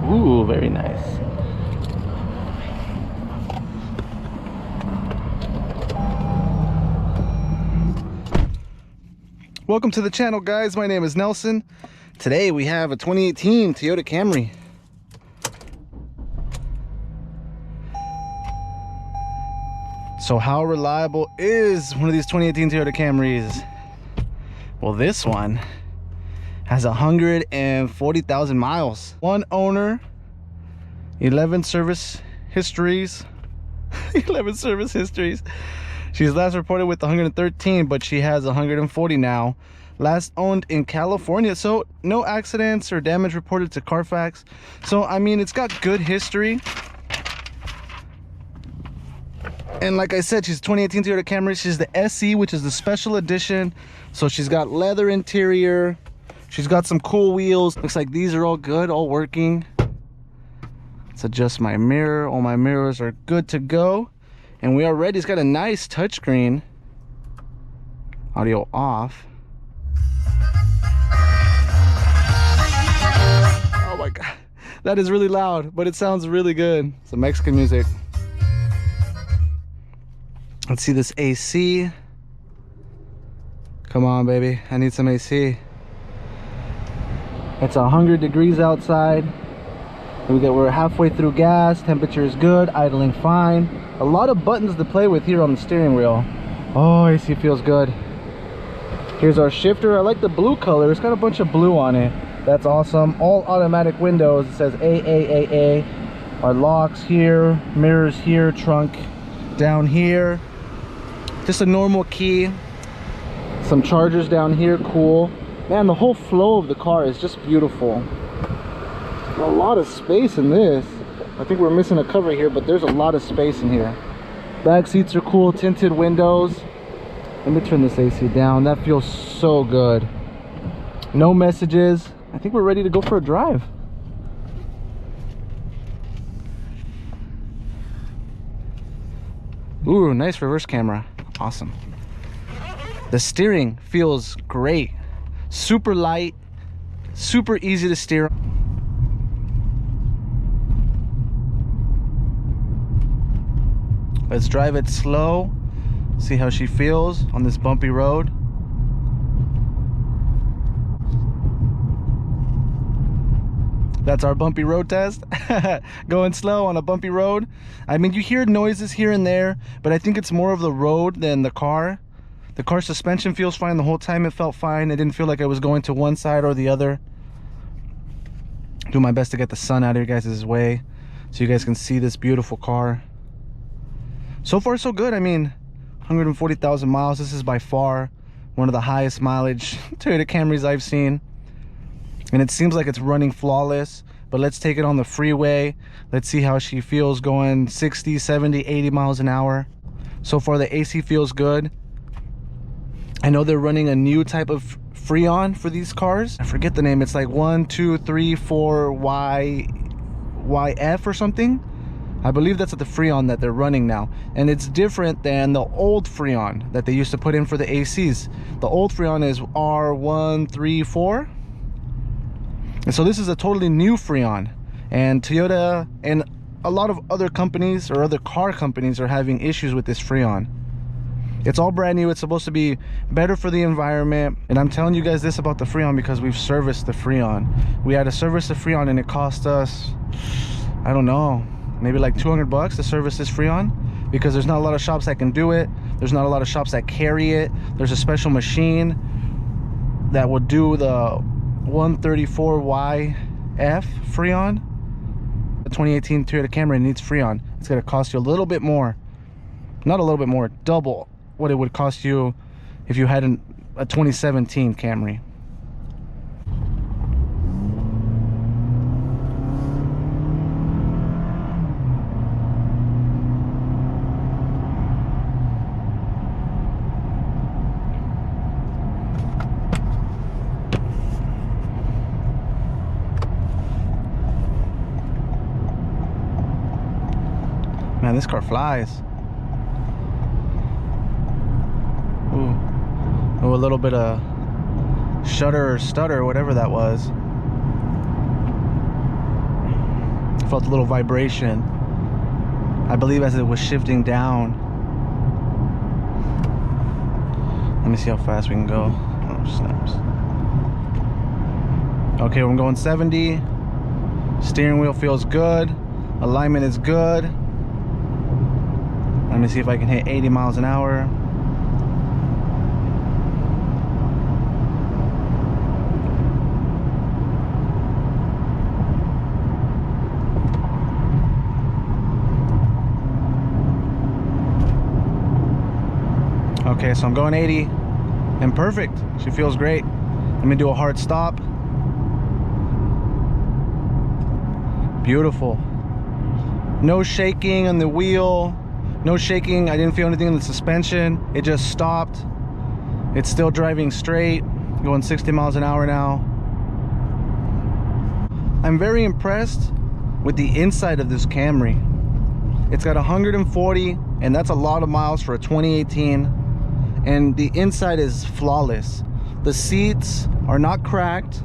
Ooh, very nice. Welcome to the channel, guys. My name is Nelson. Today we have a 2018 Toyota Camry. So how reliable is one of these 2018 Toyota Camrys? Well, this one has 140,000 miles. One owner, 11 service histories. 11 service histories. She's last reported with 113, but she has 140 now. Last owned in California, so no accidents or damage reported to Carfax. So I mean, it's got good history. And like I said, she's 2018 Toyota Camry. She's the SE, which is the special edition. So she's got leather interior. She's got some cool wheels. Looks like these are all good, all working. Let's adjust my mirror. All my mirrors are good to go. And we are ready. It's got a nice touchscreen. Audio off. Oh my God. That is really loud, but it sounds really good. Some Mexican music. Let's see this AC. Come on, baby. I need some AC. It's 100 degrees outside. We're halfway through gas. Temperature is good. Idling fine. A lot of buttons to play with here on the steering wheel. Oh, AC feels good. Here's our shifter. I like the blue color. It's got a bunch of blue on it. That's awesome. All automatic windows. It says AAAA. Our locks here. Mirrors here. Trunk down here. Just a normal key. Some chargers down here. Cool. Man, the whole flow of the car is just beautiful. A lot of space in this. I think we're missing a cover here, but there's a lot of space in here. Back seats are cool. Tinted windows. Let me turn this AC down. That feels so good. No messages. I think we're ready to go for a drive. Ooh, nice reverse camera. Awesome. The steering feels great. Super light, super easy to steer. Let's drive it slow. See how she feels on this bumpy road. That's our bumpy road test. Going slow on a bumpy road. I mean, you hear noises here and there, but I think it's more of the road than the car. The car suspension feels fine. The whole time it felt fine. It didn't feel like I was going to one side or the other. Do my best to get the sun out of your guys' way so you guys can see this beautiful car. So far so good. I mean, 140,000 miles. This is by far one of the highest mileage Toyota Camrys I've seen. And it seems like it's running flawless. But let's take it on the freeway. Let's see how she feels going 60, 70, 80 miles an hour. So far the AC feels good. I know they're running a new type of Freon for these cars. I forget the name. It's like 1, 2, 3, 4 YF or something. I believe that's the Freon that they're running now. And it's different than the old Freon that they used to put in for the ACs. The old Freon is R134. And so this is a totally new Freon. And Toyota and a lot of other companies or other car companies are having issues with this Freon. It's all brand new. It's supposed to be better for the environment. And I'm telling you guys this about the Freon because we've serviced the Freon. We had to service the Freon and it cost us, I don't know, maybe like 200 bucks to service this Freon, because there's not a lot of shops that can do it. There's not a lot of shops that carry it. There's a special machine that will do the 134YF Freon. The 2018 Toyota Camry needs Freon. It's going to cost you a little bit more. Not a little bit more, double what it would cost you if you had a 2017 Camry. Man, this car flies. Ooh, a little bit of shudder or stutter, whatever that was. felt a little vibration, I believe, as it was shifting down. Let me see how fast we can go. Oh, snaps. Okay, we're going 70. Steering wheel feels good. Alignment is good. Let me see if I can hit 80 miles an hour. Okay, so I'm going 80 and perfect. She feels great. Let me do a hard stop. Beautiful. No shaking on the wheel. No shaking. I didn't feel anything in the suspension. It just stopped. It's still driving straight. Going 60 miles an hour now. I'm very impressed with the inside of this Camry. It's got 140, and that's a lot of miles for a 2018. And the inside is flawless. The seats are not cracked.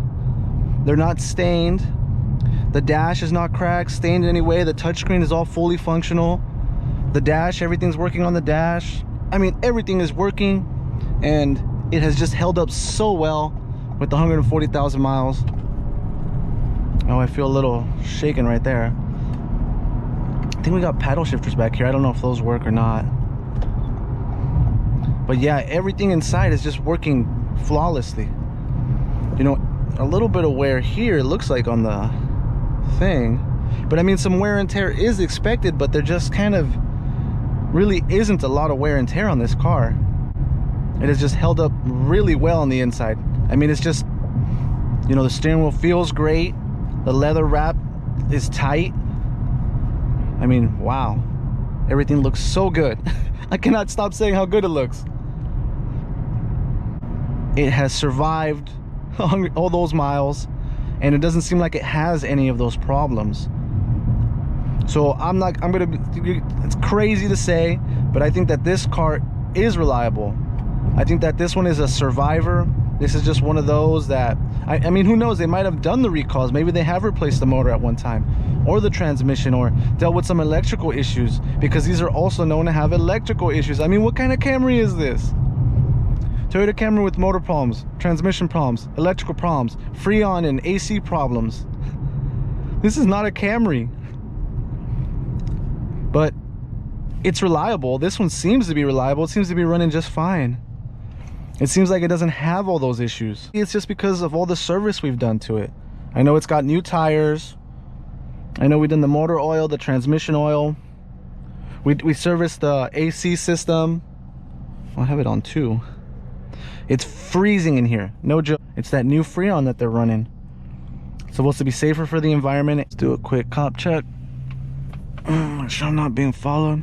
They're not stained. The dash is not cracked, stained in any way. The touchscreen is all fully functional. The dash, everything's working on the dash. I mean, everything is working, and it has just held up so well with the 140,000 miles. Oh, I feel a little shaken right there. I think we got paddle shifters back here. I don't know if those work or not. But yeah, everything inside is just working flawlessly. You know, a little bit of wear here, it looks like, on the thing. But I mean, some wear and tear is expected, but there just kind of really isn't a lot of wear and tear on this car. It has just held up really well on the inside. I mean, it's just, you know, the steering wheel feels great. The leather wrap is tight. I mean, wow. Everything looks so good. I cannot stop saying how good it looks. It has survived all those miles, and it doesn't seem like it has any of those problems. So it's crazy to say, but I think that this car is reliable. I think that this one is a survivor. This is just one of those that, I mean, who knows, they might have done the recalls. Maybe they have replaced the motor at one time, or the transmission, or dealt with some electrical issues, because these are also known to have electrical issues. I mean, what kind of Camry is this? Toyota Camry with motor problems, transmission problems, electrical problems, Freon and AC problems. This is not a Camry. But it's reliable. This one seems to be reliable. It seems to be running just fine. It seems like it doesn't have all those issues. It's just because of all the service we've done to it. I know it's got new tires. I know we've done the motor oil, the transmission oil. We serviced the AC system. I'll have it on too. It's freezing in here, no joke. It's that new Freon that they're running. It's supposed to be safer for the environment. Let's do a quick cop check. Make sure I'm not being followed,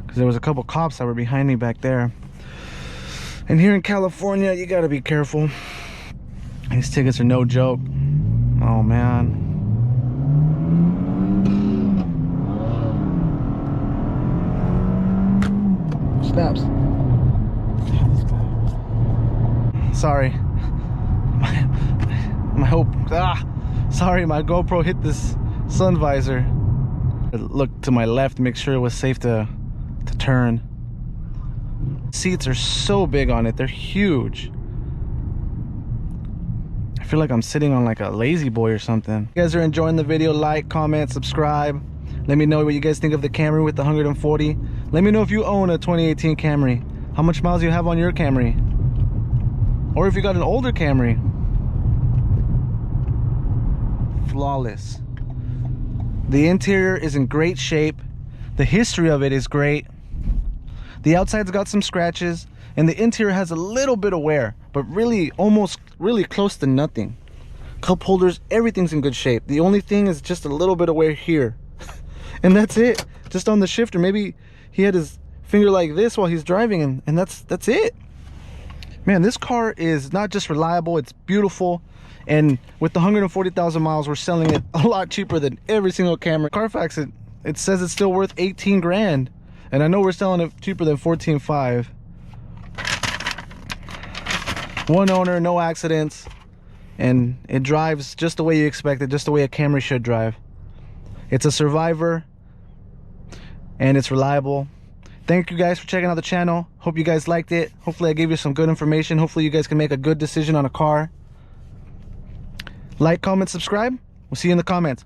because there was a couple cops that were behind me back there. And here in California, you gotta be careful. These tickets are no joke. Oh man. Snaps. Sorry. My hope. Sorry, my GoPro hit this sun visor. Look to my left to make sure it was safe to turn. Seats are so big on it. They're huge. I feel like I'm sitting on like a lazy boy or something. If you guys are enjoying the video, like, comment, subscribe. Let me know what you guys think of the Camry with the 140. Let me know if you own a 2018 Camry. How much miles you have on your Camry? Or if you got an older Camry. Flawless. The interior is in great shape. The history of it is great. The outside's got some scratches, and the interior has a little bit of wear, but really really close to nothing. Cup holders, everything's in good shape. The only thing is just a little bit of wear here. And that's it. Just on the shifter. Maybe he had his finger like this while he's driving, and that's it. Man, this car is not just reliable, it's beautiful. And with the 140,000 miles, we're selling it a lot cheaper than every single Camry. Carfax, it says it's still worth 18 grand. And I know we're selling it cheaper than 14.5. One owner, no accidents. And it drives just the way you expect it, just the way a Camry should drive. It's a survivor, and it's reliable. Thank you guys for checking out the channel. Hope you guys liked it. Hopefully I gave you some good information. Hopefully you guys can make a good decision on a car. Like, comment, subscribe. We'll see you in the comments.